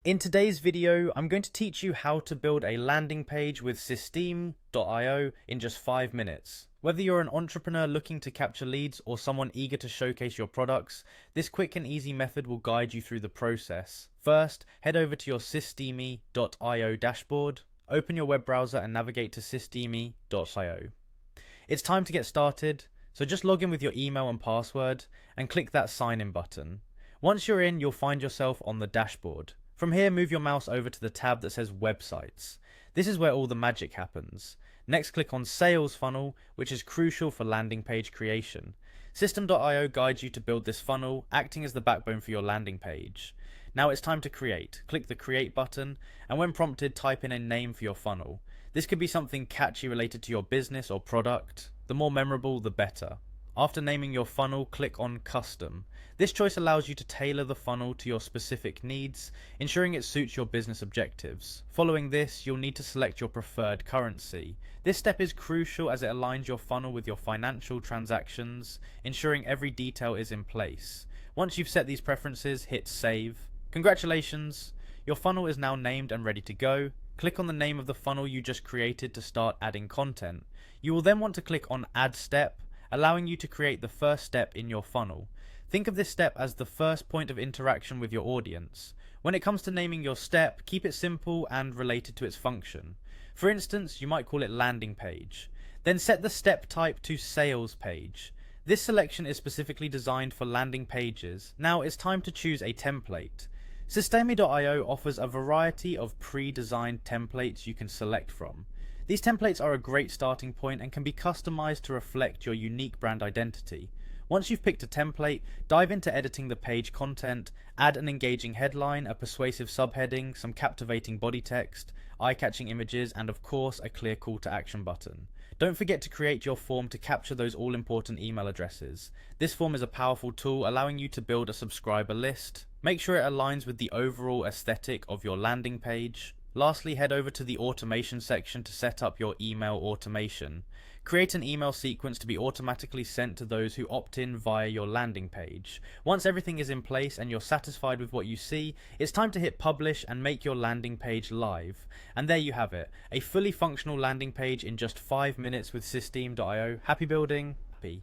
In today's video, I'm going to teach you how to build a landing page with Systeme.io in just 5 minutes. Whether you're an entrepreneur looking to capture leads or someone eager to showcase your products, this quick and easy method will guide you through the process. First, head over to your Systeme.io dashboard, open your web browser and navigate to Systeme.io. It's time to get started, so just log in with your email and password and click that sign in button. Once you're in, you'll find yourself on the dashboard. From here, move your mouse over to the tab that says Websites. This is where all the magic happens. Next, click on Sales Funnel, which is crucial for landing page creation. Systeme.io guides you to build this funnel, acting as the backbone for your landing page. Now it's time to create. Click the Create button, and when prompted, type in a name for your funnel. This could be something catchy related to your business or product. The more memorable, the better. After naming your funnel, click on Custom. This choice allows you to tailor the funnel to your specific needs, ensuring it suits your business objectives. Following this, you'll need to select your preferred currency. This step is crucial as it aligns your funnel with your financial transactions, ensuring every detail is in place. Once you've set these preferences, hit Save. Congratulations! Your funnel is now named and ready to go. Click on the name of the funnel you just created to start adding content. You will then want to click on Add Step, allowing you to create the first step in your funnel. Think of this step as the first point of interaction with your audience. When it comes to naming your step, keep it simple and related to its function. For instance, you might call it landing page. Then set the step type to sales page. This selection is specifically designed for landing pages. Now it's time to choose a template. Systeme.io offers a variety of pre-designed templates you can select from. These templates are a great starting point and can be customized to reflect your unique brand identity. Once you've picked a template, dive into editing the page content, add an engaging headline, a persuasive subheading, some captivating body text, eye-catching images, and of course a clear call to action button. Don't forget to create your form to capture those all-important email addresses. This form is a powerful tool allowing you to build a subscriber list. Make sure it aligns with the overall aesthetic of your landing page. Lastly, head over to the automation section to set up your email automation. Create an email sequence to be automatically sent to those who opt in via your landing page. Once everything is in place and you're satisfied with what you see, it's time to hit publish and make your landing page live. And there you have it, a fully functional landing page in just 5 minutes with Systeme.io. Happy building, happy.